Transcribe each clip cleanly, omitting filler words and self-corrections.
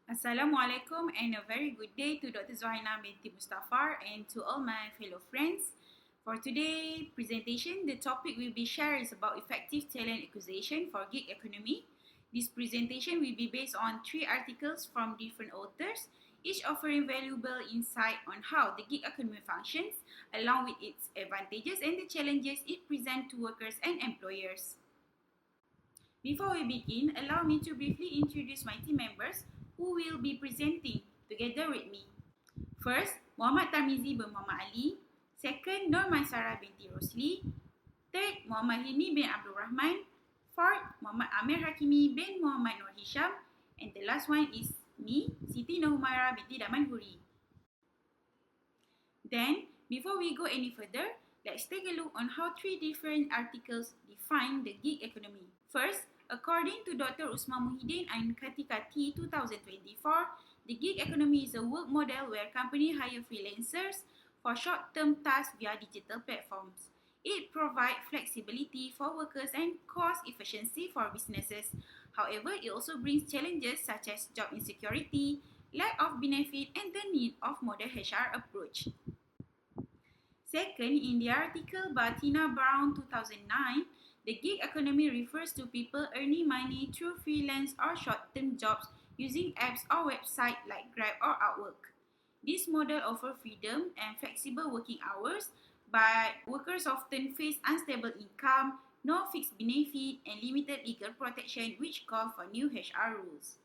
Assalamualaikum and a very good day to Dr. Zuhaina binti Mustapa and to all my fellow friends. For today's presentation, the topic will be shared is about effective talent acquisition for gig economy. This presentation will be based on 3 articles from different authors, each offering valuable insight on how the gig economy functions, along with its advantages and the challenges it presents to workers and employers. Before we begin, allow me to briefly introduce my team members who will be presenting together with me. First, Muhammad Tarmidzi bin Muhammad Ali. Second, Nur Maisarah binti Rosli. Third, Muhammad Hilmi bin Abdul Rahman. Fourth, Muhammad Ameer Haqemi bin Muhammad Nur Hisham. And the last one is me, Siti Nur Humaira binti Damanhuri. Then, before we go any further, let's take a look on how 3 different articles define the gig economy. First, according to Dr. Usman Muhyiddin and Katikati 2024, the gig economy is a work model where companies hire freelancers for short-term tasks via digital platforms. It provides flexibility for workers and cost efficiency for businesses. However, it also brings challenges such as job insecurity, lack of benefit, and the need of modern HR approach. Second, in the article by Tina Brown 2009, the gig economy refers to people earning money through freelance or short-term jobs using apps or websites like Grab or Outwork. This model offers freedom and flexible working hours, but workers often face unstable income, no fixed benefit, and limited legal protection, which call for new HR rules.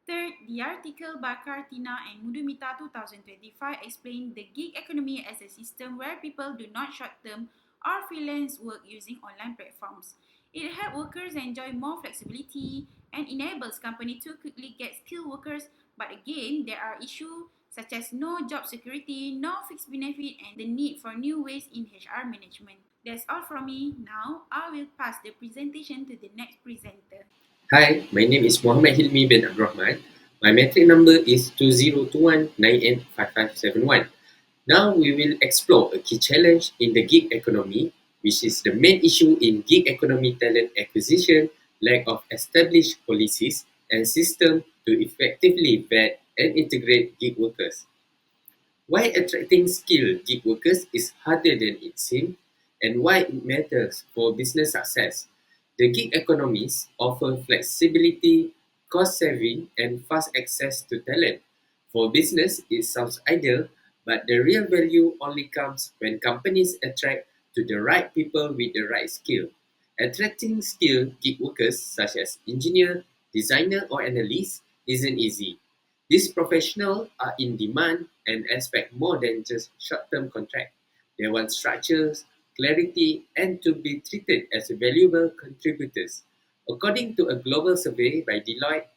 Third, the article by Kartina and Mudumita 2025 explained the gig economy as a system where people do not short-term or freelance work using online platforms. It helps workers enjoy more flexibility and enables companies to quickly get skilled workers, but again, there are issues such as no job security, no fixed benefit, and the need for new ways in HR management. That's all from me. Now, I will pass the presentation to the next presenter. Hi, my name is Muhammad Hilmi bin Abdul Rahman. My metric number is 2021985571. Now we will explore a key challenge in the gig economy, which is the main issue in gig economy talent acquisition, lack of established policies and systems to effectively vet and integrate gig workers. Why attracting skilled gig workers is harder than it seems, and why it matters for business success. The gig economies offer flexibility, cost saving, and fast access to talent. For business, it sounds ideal, but the real value only comes when companies attract to the right people with the right skill. Attracting skilled gig workers such as engineer, designer, or analyst isn't easy. These professionals are in demand and expect more than just short-term contract. They want structures, clarity, and to be treated as valuable contributors. According to a global survey by Deloitte,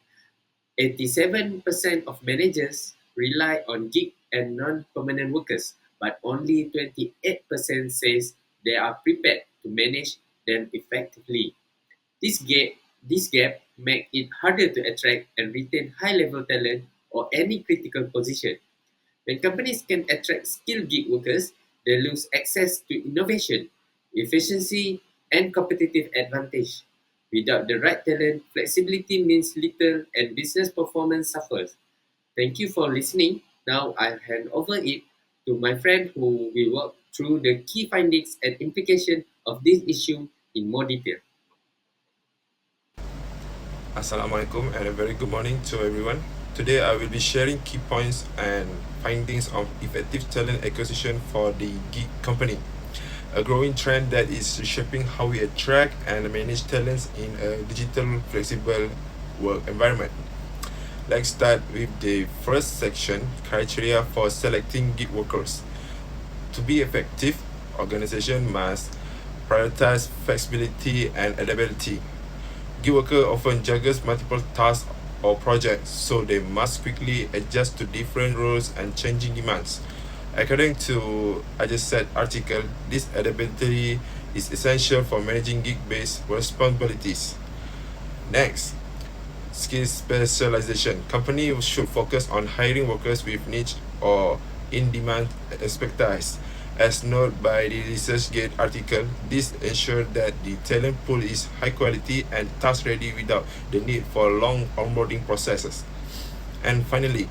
87% of managers rely on gig and non-permanent workers, but only 28% says they are prepared to manage them effectively. This gap makes it harder to attract and retain high-level talent or any critical position. When companies can attract skilled gig workers, they lose access to innovation, efficiency, and competitive advantage. Without the right talent, flexibility means little and business performance suffers. Thank you for listening. Now I'll hand over it to my friend who will walk through the key findings and implications of this issue in more detail. Assalamualaikum and a very good morning to everyone. Today I will be sharing key points and findings of effective talent acquisition for the gig company, a growing trend that is reshaping how we attract and manage talents in a digital flexible work environment. Let's start with the first section, criteria for selecting gig workers. To be effective, organization must prioritize flexibility and adaptability. Gig worker often juggles multiple tasks or projects, so they must quickly adjust to different roles and changing demands. According to I just said article, this adaptability is essential for managing gig-based responsibilities. Next, skill specialization. Companies should focus on hiring workers with niche or in-demand expertise. As noted by the ResearchGate article, this ensures that the talent pool is high quality and task ready without the need for long onboarding processes. And finally,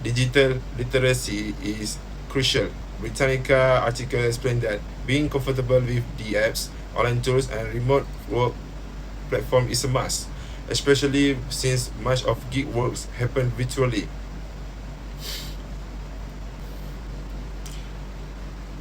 digital literacy is crucial. Britannica article explained that being comfortable with the apps, online tools, and remote work platform is a must, especially since much of gig works happen virtually.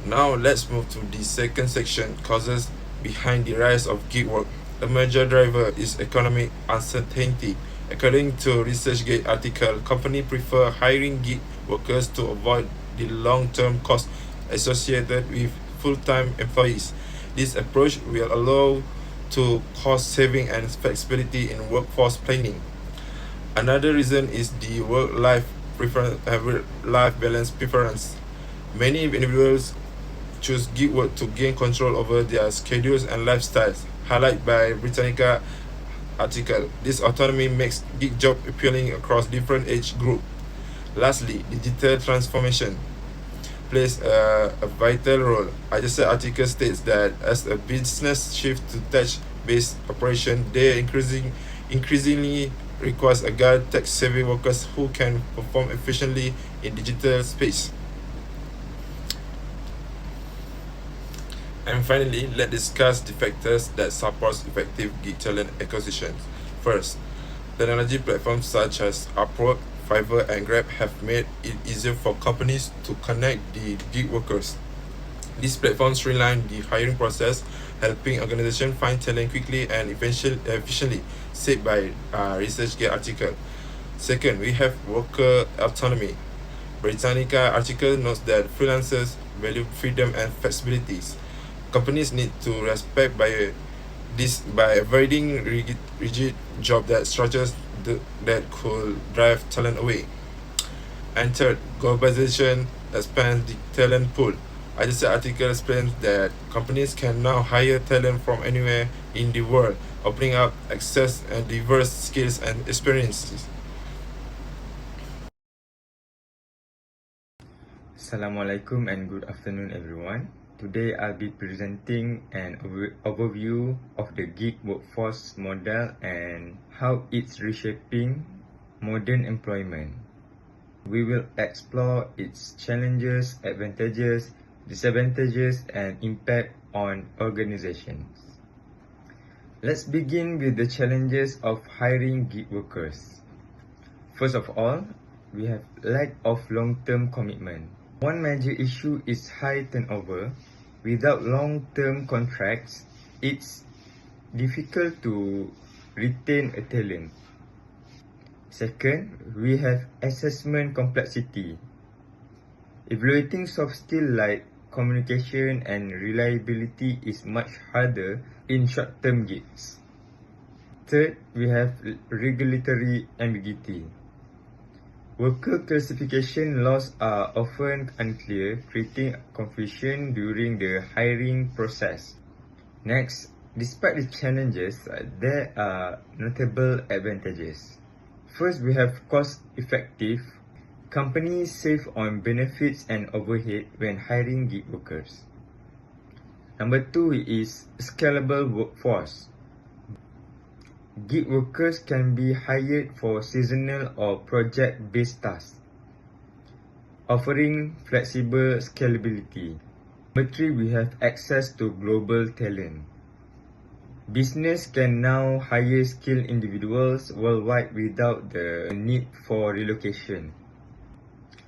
Now let's move to the second section, causes behind the rise of gig work. A major driver is economic uncertainty. According to ResearchGate article, companies prefer hiring gig workers to avoid the long-term costs associated with full-time employees. This approach will allow to cost saving and flexibility in workforce planning. Another reason is the work-life balance preference. Many individuals choose gig work to gain control over their schedules and lifestyles, highlighted by Britannica article. This autonomy makes gig job appealing across different age groups. Lastly, digital transformation plays a vital role. IJSA article states that as a business shift to touch-based operation, they increasingly requires agile, tech-savvy workers who can perform efficiently in digital space. And finally, let's discuss the factors that support effective gig talent acquisition. First, technology platforms such as Upwork, Fiverr, and Grab have made it easier for companies to connect the gig workers. These platforms streamline the hiring process, helping organizations find talent quickly and efficiently, said by ResearchGate article. Second, we have worker autonomy. Britannica article notes that freelancers value freedom and flexibilities. Companies need to respect this by avoiding rigid job that structures that could drive talent away. And third, globalization expands the talent pool. IJSA article explains that companies can now hire talent from anywhere in the world, opening up access and diverse skills and experiences. Assalamualaikum and good afternoon everyone. Today I'll be presenting an overview of the gig workforce model and how it's reshaping modern employment. We will explore its challenges, advantages, disadvantages, and impact on organizations. Let's begin with the challenges of hiring gig workers. First of all, we have lack of long-term commitment. One major issue is high turnover. Without long-term contracts, it's difficult to retain a talent. Second, we have assessment complexity. Evaluating soft skills like communication and reliability is much harder in short-term gigs. Third, we have regulatory ambiguity. Worker classification laws are often unclear, creating confusion during the hiring process. Next, despite the challenges, there are notable advantages. First, we have cost-effective. Companies save on benefits and overhead when hiring gig workers. Number two is scalable workforce. Gig workers can be hired for seasonal or project-based tasks, offering flexible scalability. Number three, we have access to global talent. Business can now hire skilled individuals worldwide without the need for relocation.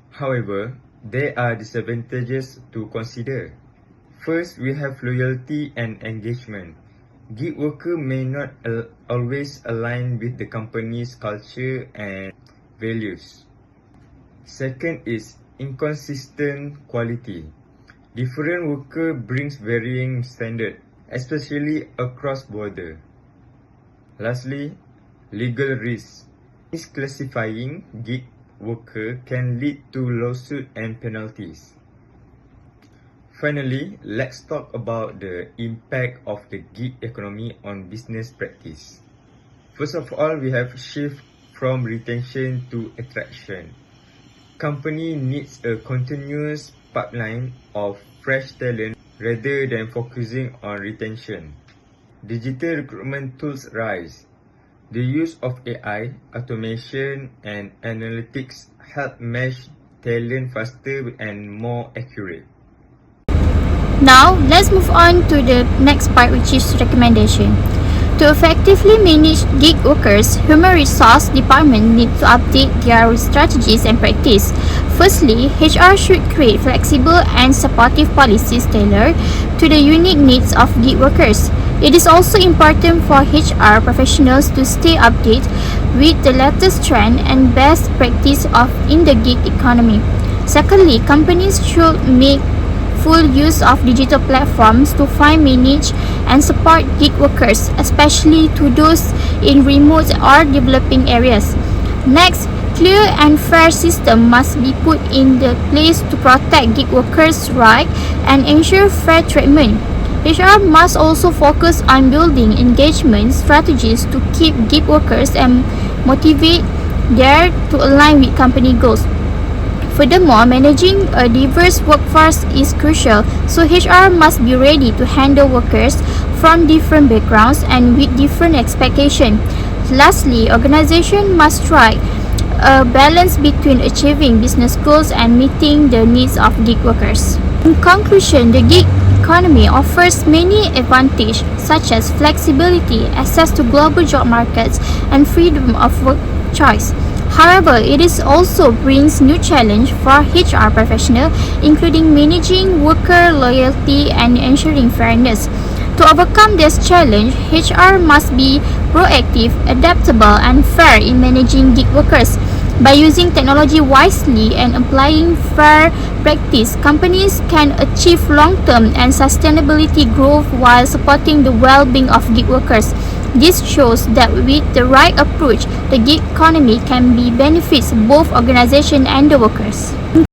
However, there are disadvantages to consider. First, we have loyalty and engagement. Gig worker may not always align with the company's culture and values. Second is inconsistent quality. Different worker brings varying standard, especially across border. Lastly, legal risk. Misclassifying gig worker can lead to lawsuit and penalties. Finally, let's talk about the impact of the gig economy on business practice. First of all, we have shift from retention to attraction. Company needs a continuous pipeline of fresh talent rather than focusing on retention. Digital recruitment tools rise. The use of AI, automation, and analytics help match talent faster and more accurate. Now, let's move on to the next part, which is recommendation. To effectively manage gig workers, Human Resource Department need to update their strategies and practice. Firstly, HR should create flexible and supportive policies tailored to the unique needs of gig workers. It is also important for HR professionals to stay updated with the latest trend and best practice in the gig economy. Secondly, companies should make full use of digital platforms to find, manage, and support gig workers, especially to those in remote or developing areas. Next, clear and fair system must be put in the place to protect gig workers' rights and ensure fair treatment. HR must also focus on building engagement strategies to keep gig workers and motivate them to align with company goals. Furthermore, managing a diverse workforce is crucial, so HR must be ready to handle workers from different backgrounds and with different expectations. Lastly, organizations must strike a balance between achieving business goals and meeting the needs of gig workers. In conclusion, the gig economy offers many advantages such as flexibility, access to global job markets, and freedom of work choice. However, it is also brings new challenge for HR professionals, including managing worker loyalty and ensuring fairness. To overcome this challenge, HR must be proactive, adaptable, and fair in managing gig workers. By using technology wisely and applying fair practice, companies can achieve long-term and sustainability growth while supporting the well-being of gig workers. This shows that with the right approach, the gig economy can be benefits both organization and the workers. In